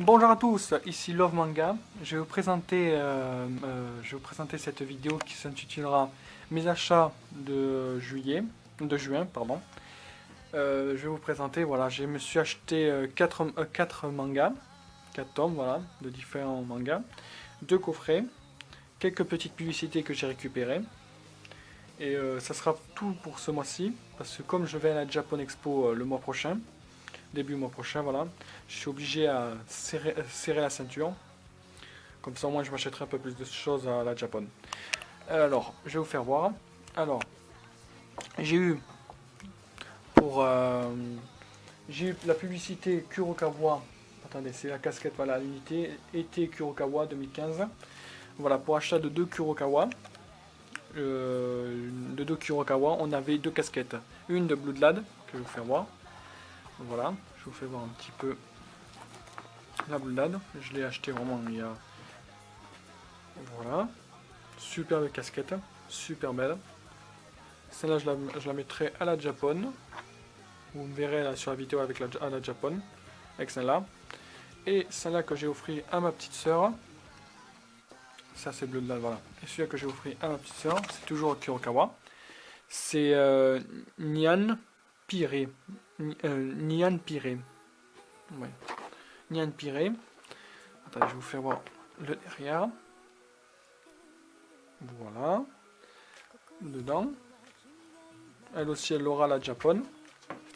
Bonjour à tous, ici Love Manga. Je vais vous présenter cette vidéo qui s'intitulera Mes achats de juin, pardon. Je vais vous présenter, voilà, je me suis acheté 4 mangas, 4 tomes, voilà, de différents mangas, 2 coffrets, quelques petites publicités que j'ai récupérées. Et ça sera tout pour ce mois-ci, parce que comme je vais à la Japan Expo le mois prochain, début mois prochain, voilà. Je suis obligé à serrer la ceinture. Comme ça, au moins, je m'achèterai un peu plus de choses à la Japon. Alors, je vais vous faire voir. Alors, j'ai eu pour j'ai eu la publicité Kurokawa. Attendez, c'est la casquette, voilà, l'unité été Kurokawa 2015. Voilà, pour achat de 2 Kurokawa. On avait 2 casquettes. Une de Bloodlad, que je vais vous faire voir. Voilà, je vous fais voir un petit peu la Bloodlad. Je l'ai acheté vraiment il y a. Voilà, superbe casquette, super belle. Celle-là, je la mettrai à la Japon. Vous me verrez là, sur la vidéo avec à la Japon, avec celle-là. Et celle-là que j'ai offert à ma petite sœur. Ça, c'est bleu de là, voilà. Et celui-là que j'ai offert à ma petite sœur, c'est toujours Kurokawa. C'est Nyan Pire. Nyan Pire. Ouais. Nyan Pire. Attendez, je vais vous faire voir le derrière. Voilà. Dedans. Elle aussi, elle aura la Japon.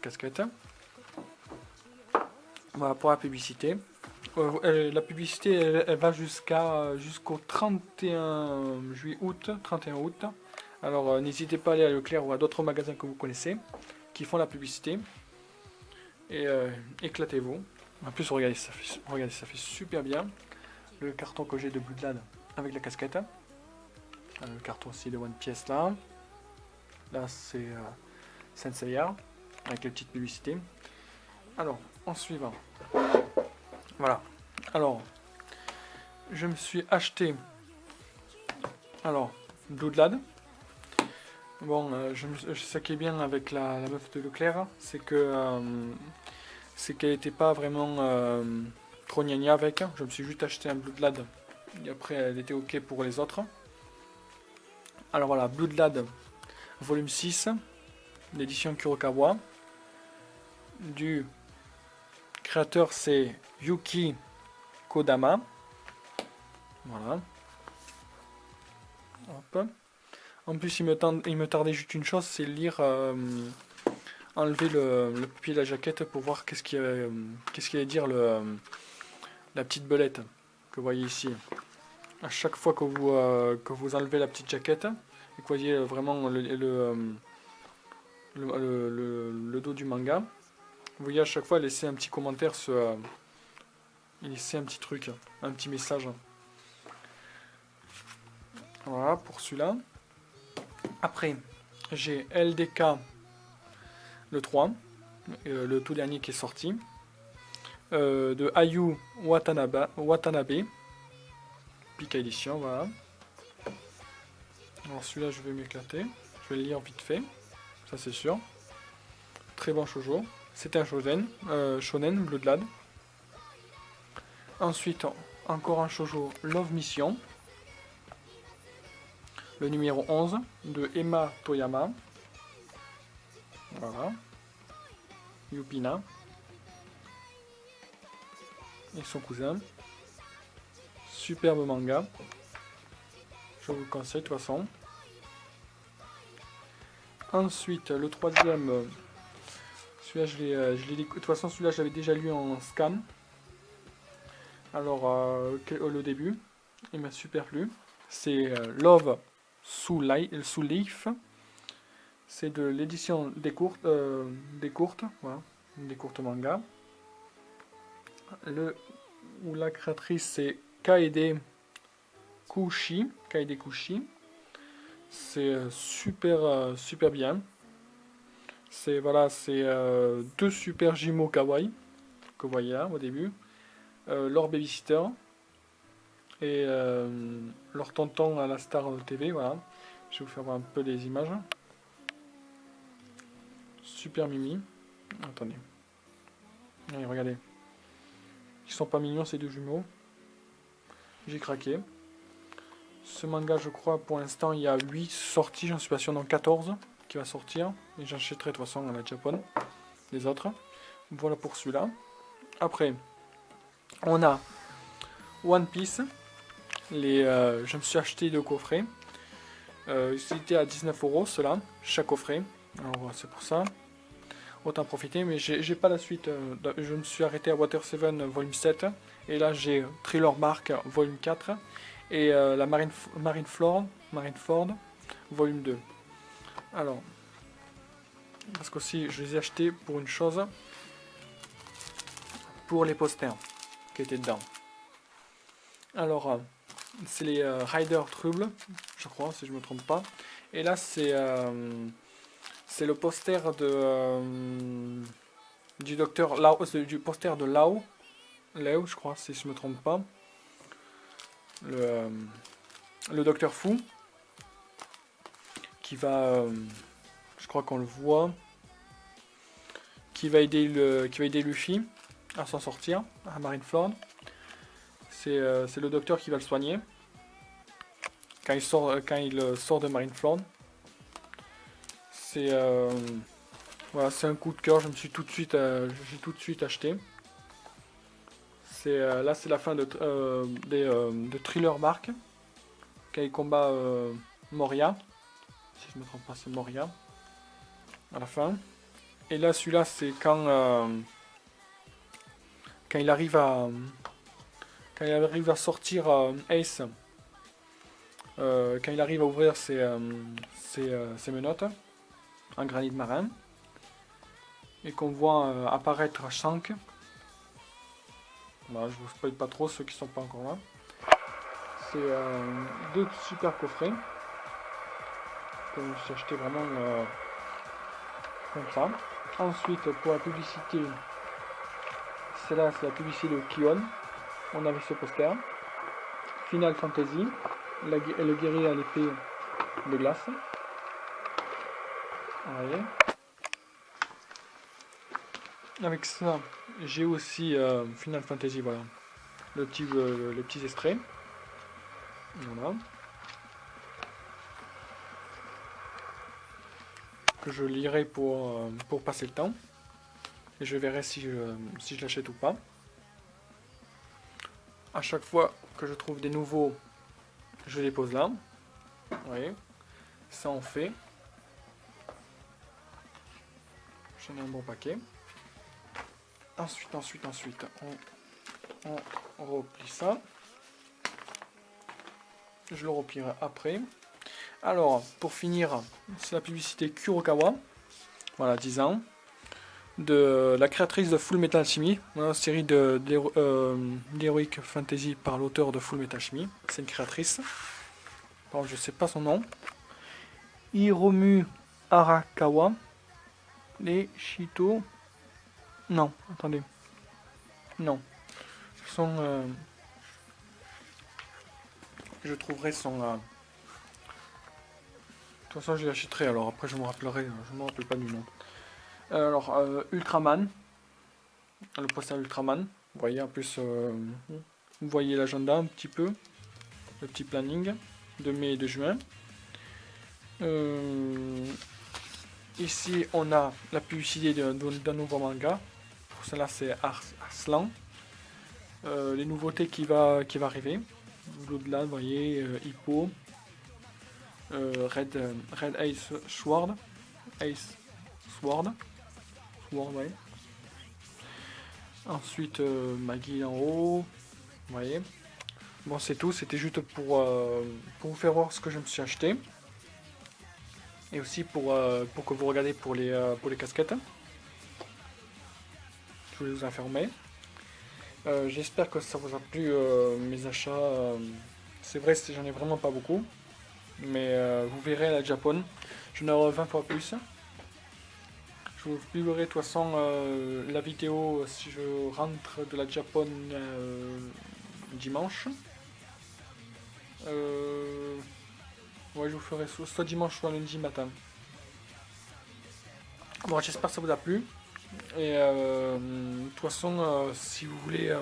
Casquette. Voilà pour la publicité. La publicité, elle va jusqu'au 31 juillet août, 31 août. Alors n'hésitez pas à aller à Leclerc ou à d'autres magasins que vous connaissez qui font la publicité. Et éclatez-vous. En plus, regardez, ça fait super bien. Le carton que j'ai de Bloodlad avec la casquette. Le carton aussi de One Piece là. Là, c'est Senseiya avec les petites publicités. Alors, en suivant. Voilà. Alors, je me suis acheté. Alors, Bloodlad. Bon, ce qui est bien avec la meuf de Leclerc, c'est qu'elle n'était pas vraiment trop gnagna avec. Je me suis juste acheté un Bloodlad. Et après, elle était ok pour les autres. Alors voilà, Bloodlad, volume 6, l'édition Kurokawa. Du créateur, c'est Yuki Kodama. Voilà. Hop. En plus, il me tardait juste une chose, c'est lire, enlever le papier de la jaquette pour voir qu'est-ce qu'il allait dire la petite belette que vous voyez ici. À chaque fois que vous enlevez la petite jaquette et que vous voyez vraiment le dos du manga, vous voyez à chaque fois laisser un petit commentaire, laisser un petit truc, un petit message. Voilà pour celui-là. Après, j'ai LDK le 3, le tout dernier qui est sorti, de Ayu Watanabe, Pika Edition, voilà. Alors celui-là, je vais m'éclater, je vais le lire vite fait, ça c'est sûr. Très bon shoujo, c'est un shonen, Bloodlad. Ensuite, encore un shoujo, Love Mission, le numéro 11 de Emma Toyama. Voilà. Yupina. Et son cousin. Superbe manga. Je vous le conseille de toute façon. Ensuite, le troisième. Celui-là, de toute façon, celui-là, je l'avais déjà lu en scan. Alors, le début, il m'a super plu. C'est Love Sous Leaf. C'est de l'édition des courtes, voilà, des courtes mangas. Où la créatrice c'est Kaede Kushi. C'est super bien. C'est voilà, c'est 2 super jumeaux kawaii que vous voyez là au début. Leur babysitter et leur tonton à la Star TV, voilà. Je vais vous faire voir un peu les images. Super mimi. Attendez. Allez, regardez. qui sont pas mignons, ces deux jumeaux. J'ai craqué. Ce manga, je crois, pour l'instant, il y a 8 sorties, j'en suis pas sûr, dans 14 qui va sortir. Et j'achèterai de toute façon à la Japon, les autres. Voilà pour celui-là. Après, on a One Piece. Je me suis acheté 2 coffrets. C'était à 19 € cela, chaque coffret. Alors c'est pour ça. Autant profiter, mais j'ai pas la suite. Je me suis arrêté à Water 7 volume 7. Et là j'ai Thriller Bark volume 4. Et la Marineford volume 2. Alors, parce qu'aussi je les ai achetés pour une chose. Pour les posters qui étaient dedans. Alors, c'est les Rider Trouble, je crois, si je me trompe pas. Et là, c'est le poster du docteur Lao, du poster de Lao, je crois, si je me trompe pas. Le docteur Fou, qui va, je crois qu'on le voit, qui va aider Luffy à s'en sortir, à Marineford. C'est le docteur qui va le soigner quand il sort de Marineford. Voilà, c'est un coup de cœur. J'ai tout de suite acheté. Là, c'est la fin de Thriller Bark quand il combat Moria. Si je me trompe pas, c'est Moria à la fin. Et là, celui-là, c'est quand il arrive à sortir Ace, quand il arrive à ouvrir ses menottes en granit marin, et qu'on voit apparaître Shank. Voilà, je vous spoil pas trop ceux qui sont pas encore là. C'est 2 super coffrets que je me suis acheté vraiment comme ça. Ensuite, pour la publicité, celle-là, c'est la publicité de Kion. On avait ce poster. Final Fantasy, le guerrier à l'épée de glace. Vous voyez. Avec ça, j'ai aussi Final Fantasy, voilà. Les petits extraits. Voilà. Que je lirai pour passer le temps. Et je verrai si je l'achète ou pas. À chaque fois que je trouve des nouveaux, je les pose là. Vous voyez, ça en fait. J'en ai un bon paquet. Ensuite, on replie ça. Je le replierai après. Alors, pour finir, c'est la publicité Kurokawa. Voilà, 10 ans. De la créatrice de Full Metal Alchemy, une série d'Heroic Fantasy par l'auteur de Full Metal Alchemy. C'est une créatrice. Alors, je sais pas son nom. Hiromu Arakawa. Les Shito. Non, attendez. Non. Je trouverai son. De toute façon, je l'achèterai. Alors après, je me rappelle pas du nom. Alors, Ultraman, le poster Ultraman, vous voyez en plus, vous voyez l'agenda un petit peu, le petit planning de mai et de juin. Ici, on a la publicité d'un nouveau manga, pour cela c'est Arslan, les nouveautés qui va arriver, au-delà, vous voyez, Hippo, Red Ace Sword, ouais. Ensuite Maggie en haut, vous voyez. Bon, c'est tout, c'était juste pour vous faire voir ce que je me suis acheté. Et aussi pour que vous regardez pour les casquettes. Je voulais vous informer. J'espère que ça vous a plu, mes achats. C'est vrai, j'en ai vraiment pas beaucoup. Mais vous verrez à la Japon, j'en aurai 20 fois plus. Je vous publierai de toute façon la vidéo si je rentre de la Japon dimanche. Ouais, je vous ferai soit dimanche soit lundi matin. Bon, j'espère que ça vous a plu. Et de toute façon, si vous voulez,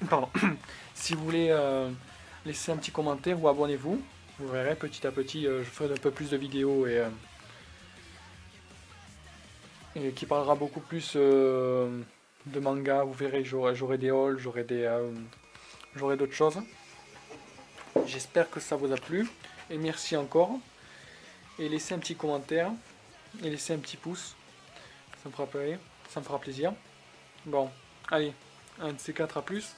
pardon, si vous voulez laisser un petit commentaire ou abonnez-vous, vous verrez petit à petit, je ferai un peu plus de vidéos et qui parlera beaucoup plus de manga. Vous verrez, j'aurai des hauls, j'aurai d'autres choses. J'espère que ça vous a plu et merci encore. Et laissez un petit commentaire et laissez un petit pouce, ça me fera plaisir. Bon, allez, un de ces quatre à plus.